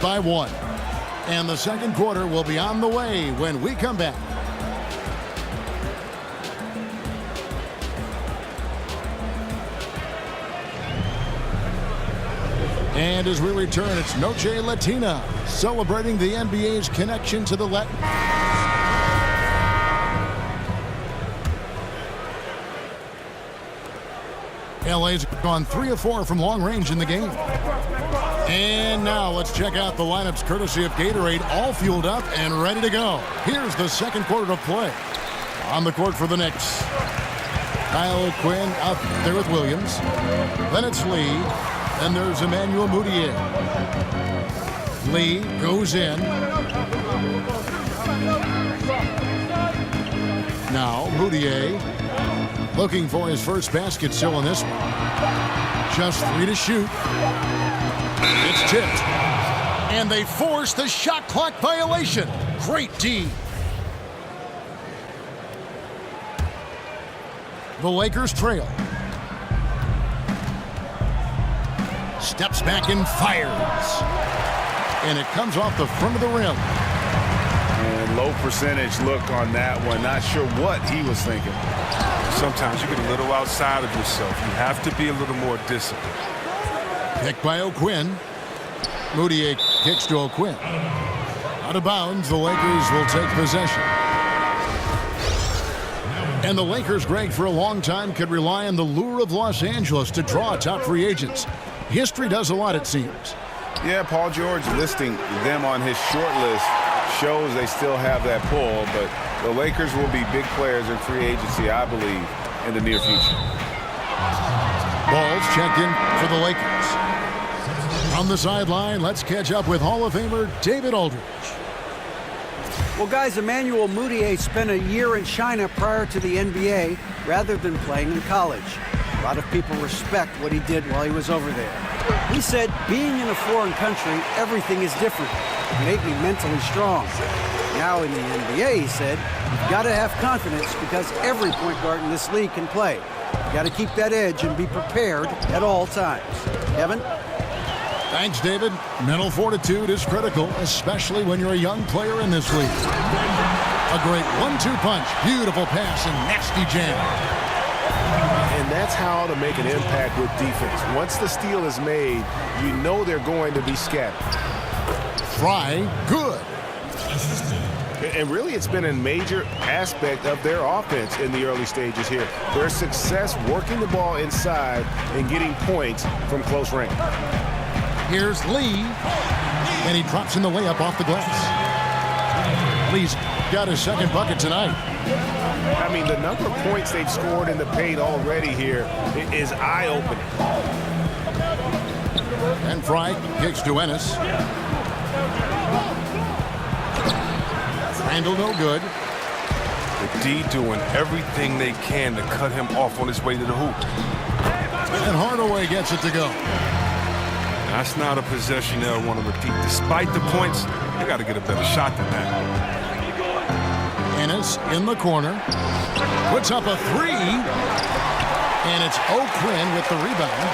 by 1. And the second quarter will be on the way when we come back. And as we return, it's Noche Latina, celebrating the NBA's connection to the Latin. LA's gone 3 of 4 from long range in the game. And now let's check out the lineups courtesy of Gatorade, all fueled up and ready to go. Here's the second quarter of play. On the court for the Knicks, Kyle Quinn out there with Williams. Then it's Lee. And there's Emmanuel Mudiay. Lee goes in. Now Mudiay looking for his first basket still in this one. Just 3 to shoot. It's tipped. And they force the shot clock violation. Great D. The Lakers trail. Steps back and fires. And it comes off the front of the rim. And low percentage look on that one. Not sure what he was thinking. Sometimes you get a little outside of yourself. You have to be a little more disciplined. Picked by O'Quinn. Mudiay kicks to O'Quinn. Out of bounds, the Lakers will take possession. And the Lakers, Greg, for a long time could rely on the lure of Los Angeles to draw top free agents. History does a lot, it seems. Yeah, Paul George listing them on his short list shows they still have that pull, but the Lakers will be big players in free agency, I believe, in the near future. Ball's checked in for the Lakers. On the sideline, let's catch up with Hall of Famer David Aldridge. Well, guys, Emmanuel Mudiay spent a year in China prior to the NBA rather than playing in college. A lot of people respect what he did while he was over there. He said, being in a foreign country, everything is different. It made me mentally strong. Now in the NBA, he said, you've got to have confidence because every point guard in this league can play. You've got to keep that edge and be prepared at all times. Kevin? Thanks, David. Mental fortitude is critical, especially when you're a young player in this league. A great 1-2 punch, beautiful pass, and nasty jam. And that's how to make an impact with defense. Once the steal is made, you know they're going to be scattered. Fry, good. And really, it's been a major aspect of their offense in the early stages here. Their success working the ball inside and getting points from close range. Here's Lee, and he drops in the layup off the glass. Lee's got his second bucket tonight. I mean, the number of points they've scored in the paint already here is eye-opening. And Fry kicks to Ennis. Randall no good. The D doing everything they can to cut him off on his way to the hoop. And Hardaway gets it to go. That's not a possession they'll want to repeat. Despite the points, they got to get a better shot than that. Ennis in the corner. Puts up a 3. And it's O'Quinn with the rebound.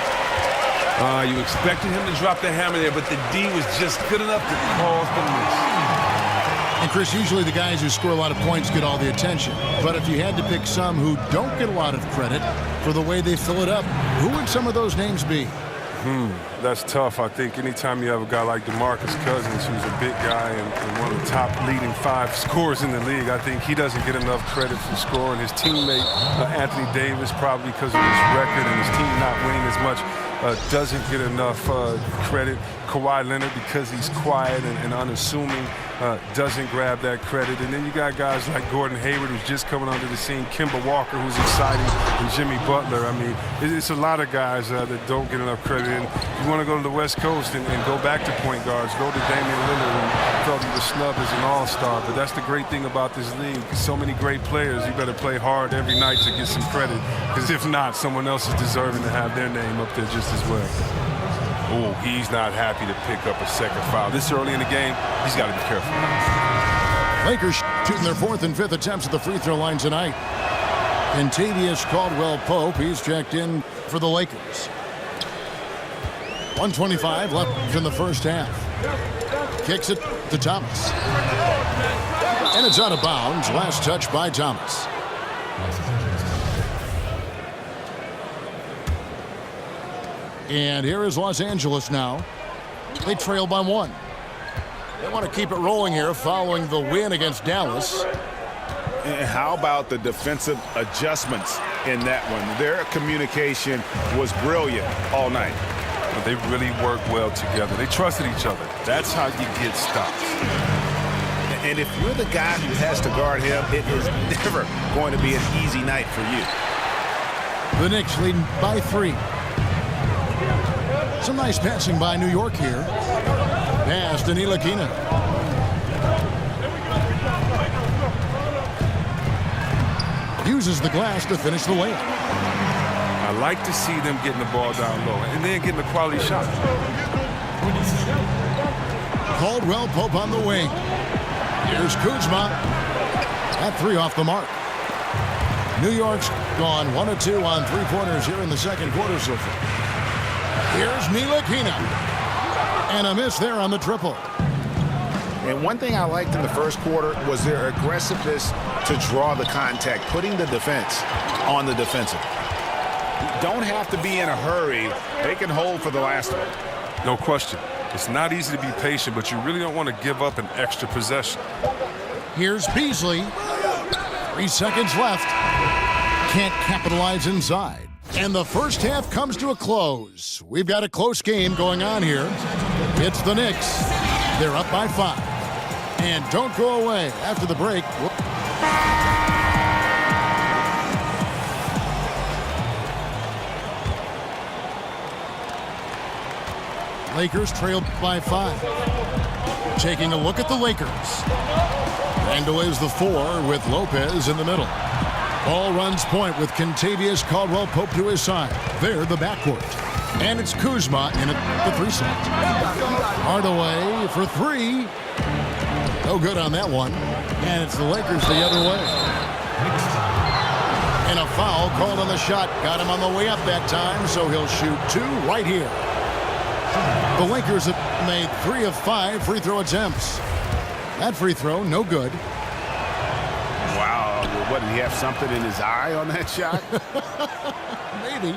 You expected him to drop the hammer there, but the D was just good enough to cause the miss. And Chris, usually the guys who score a lot of points get all the attention. But if you had to pick some who don't get a lot of credit for the way they fill it up, who would some of those names be? That's tough. I think anytime you have a guy like DeMarcus Cousins, who's a big guy and one of the top leading 5 scorers in the league, I think he doesn't get enough credit for scoring. His teammate, Anthony Davis, probably because of his record and his team not winning as much, doesn't get enough credit. Kawhi Leonard, because he's quiet and unassuming, doesn't grab that credit. And then you got guys like Gordon Hayward, who's just coming onto the scene, Kemba Walker, who's exciting, and Jimmy Butler. I mean, it's a lot of guys that don't get enough credit. And you want to go to the West Coast and go back to point guards, go to Damian Lillard, and felt he was snubbed as an all-star. But that's the great thing about this league. So many great players, you better play hard every night to get some credit. Because if not, someone else is deserving to have their name up there just as well. Oh, he's not happy to pick up a second foul. This early in the game, he's got to be careful. Lakers shooting their 4th and 5th attempts at the free throw line tonight. Kentavious Caldwell-Pope, he's checked in for the Lakers. 1:25 left in the first half. Kicks it to Thomas. And it's out of bounds. Last touch by Thomas. And here is Los Angeles now. They trail by 1. They want to keep it rolling here following the win against Dallas. And how about the defensive adjustments in that one? Their communication was brilliant all night. But they really work well together. They trusted each other. That's how you get stops. And if you're the guy who has to guard him, it is never going to be an easy night for you. The Knicks leading by 3. Some nice passing by New York here. Pass to Ntilikina. Uses the glass to finish the layup. I like to see them getting the ball down low and then getting a quality shot. Caldwell Pope on the wing. Here's Kuzma. That 3 off the mark. New York's gone 1 of 2 on 3-pointers here in the second quarter so far. Here's Ntilikina. And a miss there on the triple. And one thing I liked in the first quarter was their aggressiveness to draw the contact, putting the defense on the defensive. Don't have to be in a hurry. They can hold for the last one. No question. It's not easy to be patient, but you really don't want to give up an extra possession. Here's Beasley. 3 seconds left. Can't capitalize inside. And the first half comes to a close. We've got a close game going on here. It's the Knicks. They're up by 5. And don't go away after the break. Lakers trail by 5. Taking a look at the Lakers. Randall is the 4 with Lopez in the middle. Ball runs point with Kentavious Caldwell-Pope to his side. They're the backcourt. And it's Kuzma in at the 3 slot. Hardaway for 3. No good on that one. And it's the Lakers the other way. And a foul called on the shot. Got him on the way up that time, so he'll shoot 2 right here. The Lakers have made 3 of 5 free throw attempts. That free throw, no good. Wow. What, did he have something in his eye on that shot? Maybe.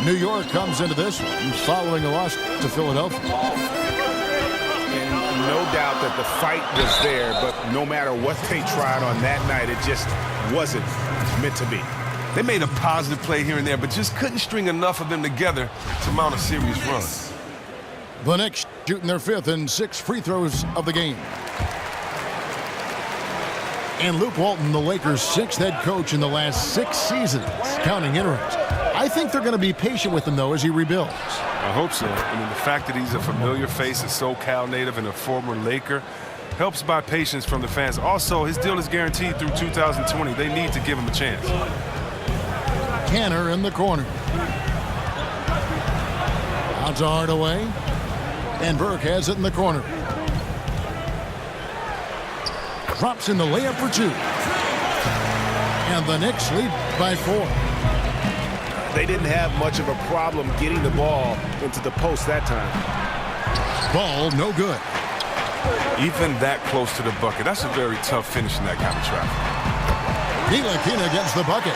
New York comes into this one following a loss to Philadelphia. And no doubt that the fight was there, but no matter what they tried on that night, it just wasn't meant to be. They made a positive play here and there, but just couldn't string enough of them together to mount a serious run. The Knicks shooting their 5th and 6 free throws of the game. And Luke Walton, the Lakers' 6th head coach in the last 6 seasons, counting interims. I think they're going to be patient with him, though, as he rebuilds. I hope so. I mean, the fact that he's a familiar face, a SoCal native, and a former Laker helps buy patience from the fans. Also, his deal is guaranteed through 2020. They need to give him a chance. Canner in the corner. Out to Hardaway. And Burke has it in the corner. Drops in the layup for 2. And the Knicks lead by 4. They didn't have much of a problem getting the ball into the post that time. Ball no good. Even that close to the bucket, that's a very tough finish in that kind of traffic. Ntilikina gets the bucket.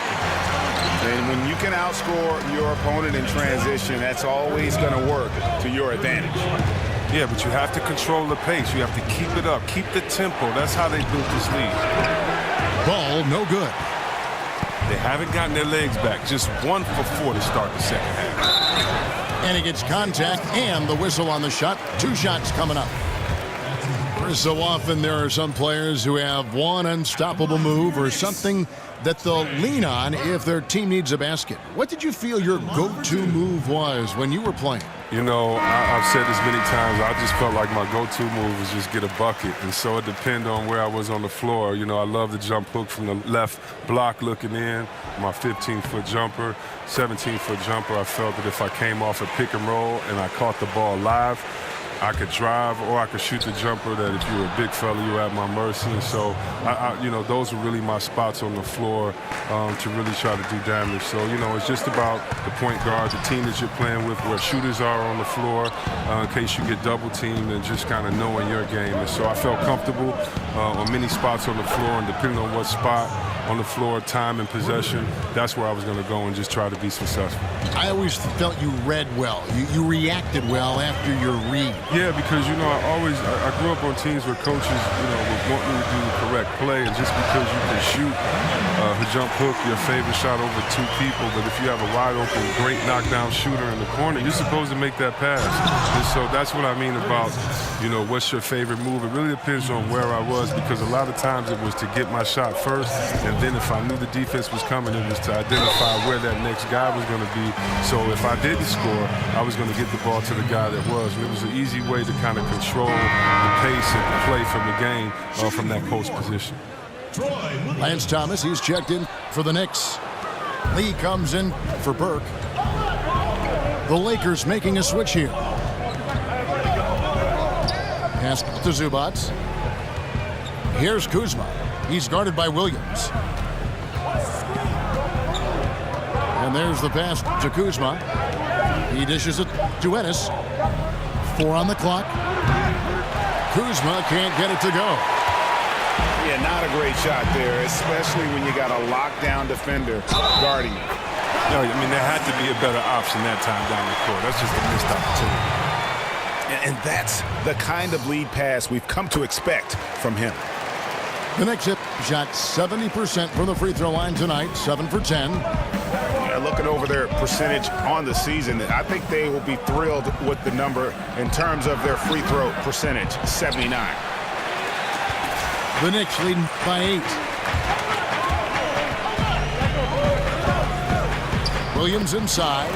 And when you can outscore your opponent in transition, that's always going to work to your advantage. Yeah, but you have to control the pace. You have to keep it up, keep the tempo. That's how they built this lead. Ball no good. They haven't gotten their legs back. Just 1 for 4 to start the second half. And he gets contact and the whistle on the shot. 2 shots coming up. So often there are some players who have one unstoppable move or something that they'll lean on if their team needs a basket. What did you feel your go-to move was when you were playing? You know, I've said this many times. I just felt like my go-to move was just get a bucket. And so it depended on where I was on the floor. You know, I love the jump hook from the left block looking in, my 15-foot jumper, 17-foot jumper. I felt that if I came off a pick and roll and I caught the ball live, I could drive or I could shoot the jumper, that if you're a big fella, you're at my mercy. And so, you know, those are really my spots on the floor to really try to do damage. So, you know, it's just about the point guard, the team that you're playing with, where shooters are on the floor in case you get double teamed, and just kind of knowing your game. And so I felt comfortable on many spots on the floor, and depending on what spot on the floor, time and possession, that's where I was going to go and just try to be successful. I always felt you read well. You reacted well after your read. Yeah, because, you know, I grew up on teams where coaches, you know, would want me to do the correct play, and just because you can shoot a jump hook, your favorite shot over two people, but if you have a wide open, great knockdown shooter in the corner, you're supposed to make that pass. And so that's what I mean about, you know, what's your favorite move? It really depends on where I was, because a lot of times it was to get my shot first, and then if I knew the defense was coming, it was to identify where that next guy was going to be. So if I didn't score, I was going to get the ball to the guy that was. And it was an easy way to kind of control the pace and the play from the game from that post position. Lance Thomas, he's checked in for the Knicks. Lee comes in for Burke. The Lakers making a switch here. Pass to Zubac. Here's Kuzma. He's guarded by Williams. And there's the pass to Kuzma. He dishes it to Ennis. 4 on the clock. Kuzma can't get it to go. Yeah, not a great shot there, especially when you got a lockdown defender guarding you. No, I mean, there had to be a better option that time down the court. That's just a missed opportunity. And that's the kind of lead pass we've come to expect from him. The Knicks hit shot 70% from the free throw line tonight, 7 for 10. Yeah, looking over their percentage on the season, I think they will be thrilled with the number in terms of their free throw percentage, 79. The Knicks leading by 8. Williams inside.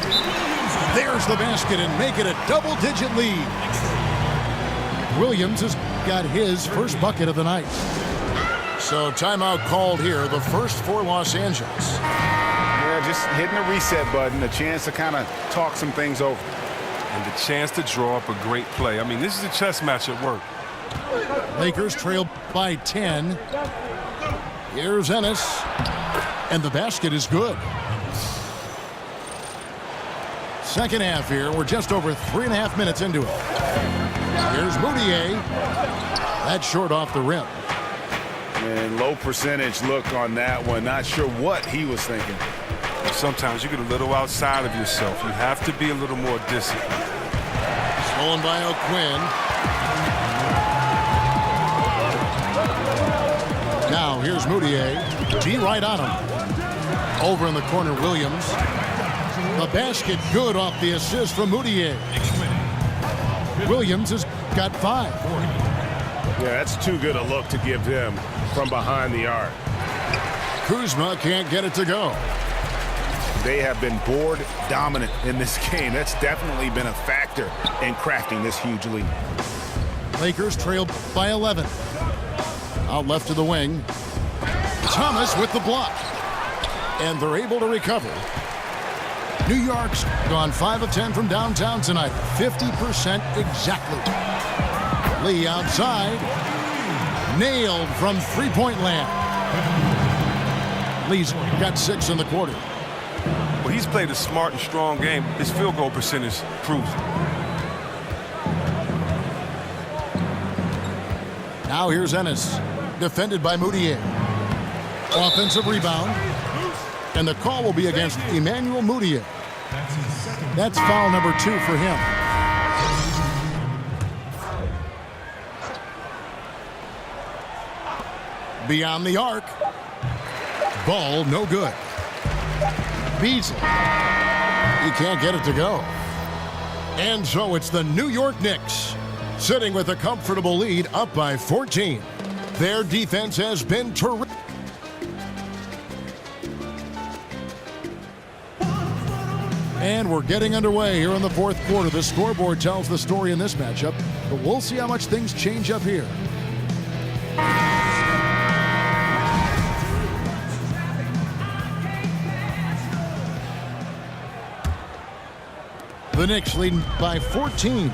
There's the basket and make it a double-digit lead. Williams has got his first bucket of the night. So timeout called here, the first for Los Angeles. Yeah, just hitting the reset button, a chance to kind of talk some things over. And the chance to draw up a great play. I mean, this is a chess match at work. Lakers trail by 10. Here's Ennis. And the basket is good. Second half here. We're just over 3.5 minutes into it. Here's Moutier. That's short off the rim. And low percentage look on that one. Not sure what he was thinking. Sometimes you get a little outside of yourself. You have to be a little more disciplined. Stolen by O'Quinn. Now here's Moutier. T right on him. Over in the corner, Williams. The basket good off the assist from Moutier. Williams has got 5. Yeah, that's too good a look to give him from behind the arc. Kuzma can't get it to go. They have been board dominant in this game. That's definitely been a factor in crafting this huge lead. Lakers trail by 11. Out left to the wing. Thomas with the block. And they're able to recover. New York's gone 5 of 10 from downtown tonight. 50% exactly. Lee outside. Nailed from three-point land. Lee's got 6 in the quarter. Well, he's played a smart and strong game. His field goal percentage proves it. Now here's Ennis. Defended by Moutier. Offensive rebound. And the call will be against Emmanuel Moutier. That's foul number 2 for him. Beyond the arc. Ball no good. Beats it. He can't get it to go. And so it's the New York Knicks sitting with a comfortable lead up by 14. Their defense has been terrific. And we're getting underway here in the fourth quarter. The scoreboard tells the story in this matchup, but we'll see how much things change up here. The Knicks leading by 14.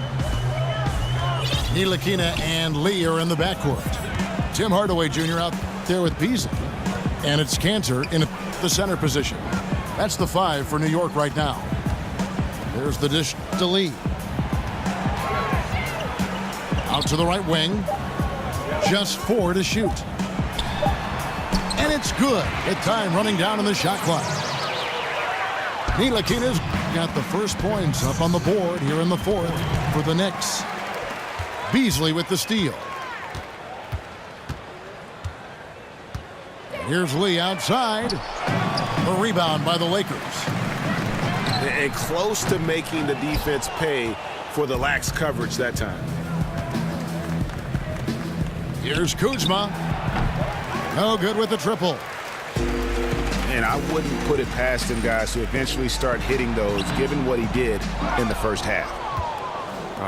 Ntilikina and Lee are in the backcourt. Tim Hardaway Jr. out there with Beasley. And it's Cantor in the center position. That's the 5 for New York right now. There's the dish to Lee. Out to the right wing. Just 4 to shoot. And it's good. At time running down in the shot clock. Ntilikina's got the first points up on the board here in the 4th for the Knicks. Beasley with the steal. Here's Lee outside. The rebound by the Lakers. And close to making the defense pay for the lax coverage that time. Here's Kuzma. No good with the triple. And I wouldn't put it past him, guys, to eventually start hitting those, given what he did in the first half.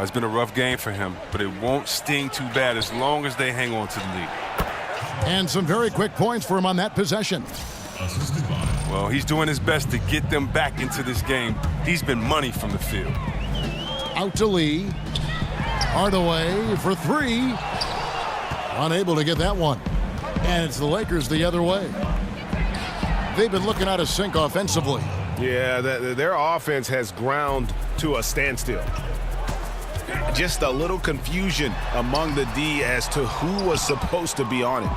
It's been a rough game for him, but it won't sting too bad as long as they hang on to the lead. And some very quick points for him on that possession. Well, he's doing his best to get them back into this game. He's been money from the field. Out to Lee. Hardaway for 3. Unable to get that one. And it's the Lakers the other way. They've been looking out of sync offensively. Yeah, their offense has ground to a standstill. Just a little confusion among the D as to who was supposed to be on it.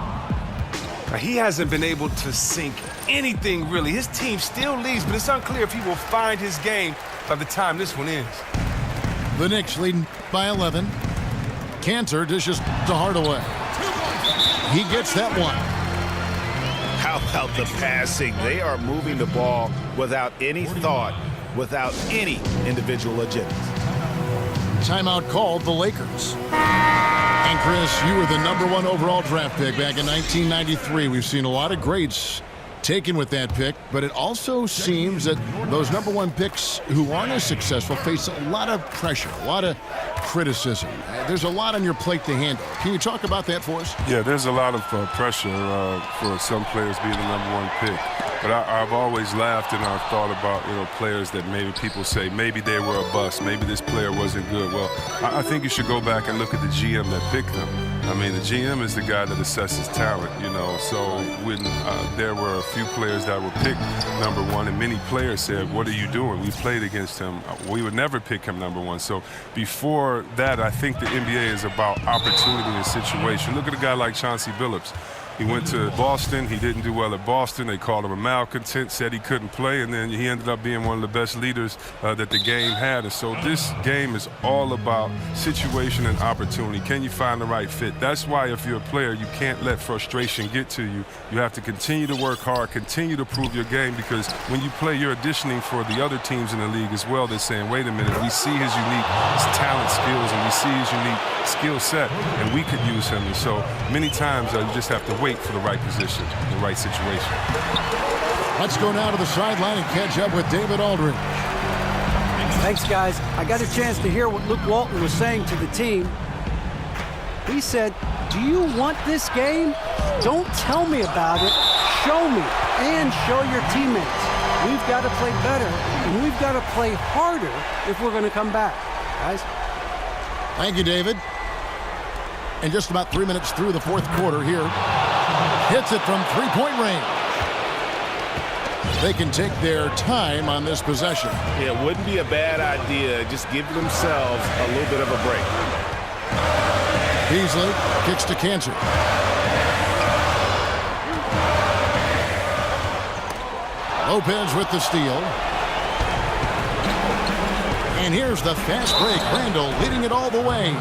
Now, he hasn't been able to sink anything, really. His team still leads, but it's unclear if he will find his game by the time this one ends. The Knicks leading by 11. Cantor dishes to Hardaway. He gets that one. How about the passing? They are moving the ball without any thought, without any individual agenda. Timeout called the Lakers. And Chris, you were the #1 overall draft pick back in 1993. We've seen a lot of greats taken with that pick, but it also seems that those #1 picks who aren't as successful face a lot of pressure, a lot of criticism. There's a lot on your plate to handle. Can you talk about that for us? Yeah, there's a lot of pressure for some players being the #1 pick. But I've always laughed and I've thought about, players that maybe people say maybe they were a bust, maybe this player wasn't good. Well, I think you should go back and look at the GM that picked them. I mean, the GM is the guy that assesses talent, So when there were a few players that were picked #1, and many players said, "What are you doing? We played against him. We would never pick him #1." So before that, I think the NBA is about opportunity and situation. Look at a guy like Chauncey Billups. He went to Boston. He didn't do well at Boston. They called him a malcontent, said he couldn't play, and then he ended up being one of the best leaders that the game had. And so this game is all about situation and opportunity. Can you find the right fit? That's why if you're a player, you can't let frustration get to you. You have to continue to work hard, continue to prove your game, because when you play, you're auditioning for the other teams in the league as well. They're saying, wait a minute, we see his unique talent skills, and we see his unique skill set, and we could use him. And so many times you just have to wait for the right position, the right situation. Let's go now to the sideline and catch up with David Aldridge. Thanks, guys. I got a chance to hear what Luke Walton was saying to the team. He said, do you want this game? Don't tell me about it. Show me and show your teammates. We've got to play better, and we've got to play harder if we're going to come back. Guys? Thank you, David. And just about 3 minutes through the 4th quarter here. Hits it from 3-point range. They can take their time on this possession. Yeah, it wouldn't be a bad idea. Just give themselves a little bit of a break. Beasley kicks to Cantor. Lopez with the steal. And here's the fast break. Randall leading it all the way.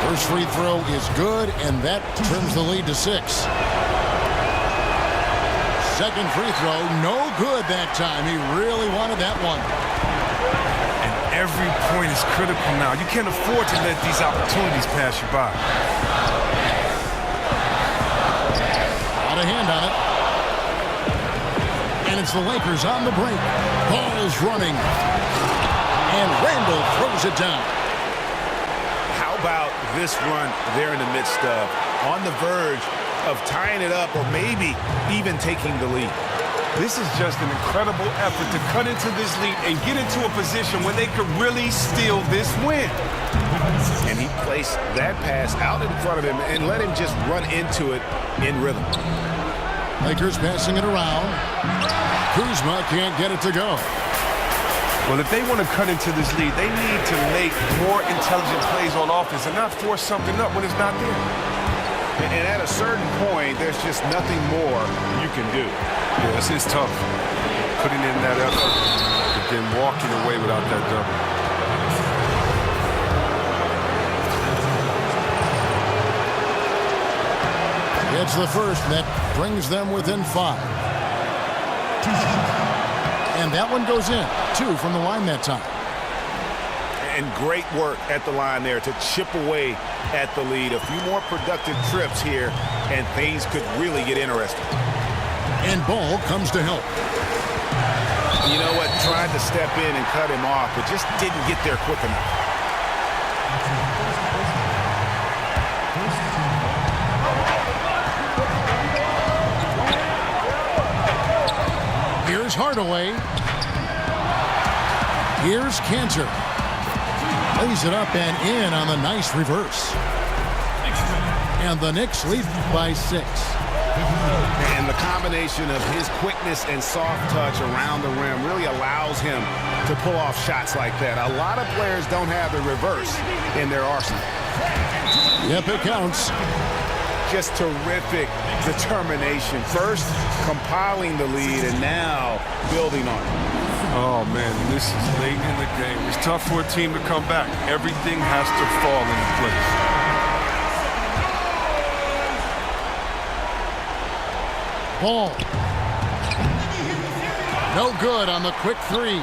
First free throw is good, and that turns the lead to 6. Second free throw, no good that time. He really wanted that one. And every point is critical now. You can't afford to let these opportunities pass you by. Out of hand on it. And it's the Lakers on the break. Ball is running. And Randall throws it down. How about this run they're in the midst of? On the verge of tying it up or maybe even taking the lead. This is just an incredible effort to cut into this lead and get into a position where they could really steal this win. And he placed that pass out in front of him and let him just run into it in rhythm. Lakers passing it around. Kuzma can't get it to go. Well, if they want to cut into this lead, they need to make more intelligent plays on offense and not force something up when it's not there. And at a certain point, there's just nothing more you can do. Yes, it's tough. Putting in that effort, but then walking away without that double. It's the first that brings them within 5. And that one goes in. 2 from the line that time. And great work at the line there to chip away at the lead. A few more productive trips here, and things could really get interesting. And Ball comes to help. You know what? Tried to step in and cut him off, but just didn't get there quick enough. Here's Hardaway. Here's Cantor. Lays it up and in on the nice reverse. And the Knicks lead by 6. And the combination of his quickness and soft touch around the rim really allows him to pull off shots like that. A lot of players don't have the reverse in their arsenal. Yep, it counts. Just terrific determination. First, compiling the lead, and now building on it. Oh, man, this is late in the game. It's tough for a team to come back. Everything has to fall into place. Ball. No good on the quick 3.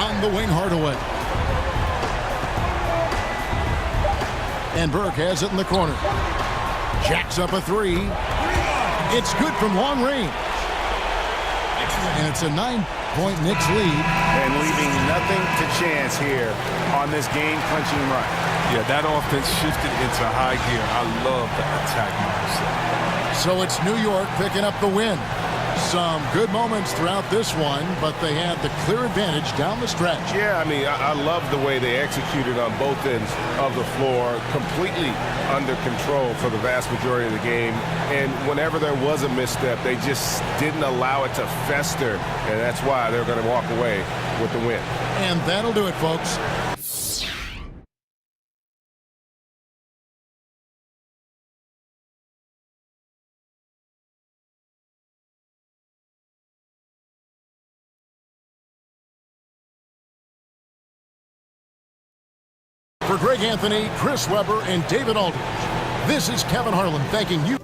On the wing, Hardaway. And Burke has it in the corner. Jacks up a 3. It's good from long range. And it's a 9-point Knicks lead. And leaving nothing to chance here on this game-clinching run. Yeah, that offense shifted into high gear. I love the attack mindset. So it's New York picking up the win. Some good moments throughout this one, but they had the clear advantage down the stretch. Yeah, I mean, I love the way they executed on both ends of the floor, completely under control for the vast majority of the game. And whenever there was a misstep, they just didn't allow it to fester, and that's why they're going to walk away with the win. And that'll do it, folks. For Greg Anthony, Chris Webber, and David Aldridge, this is Kevin Harlan thanking you.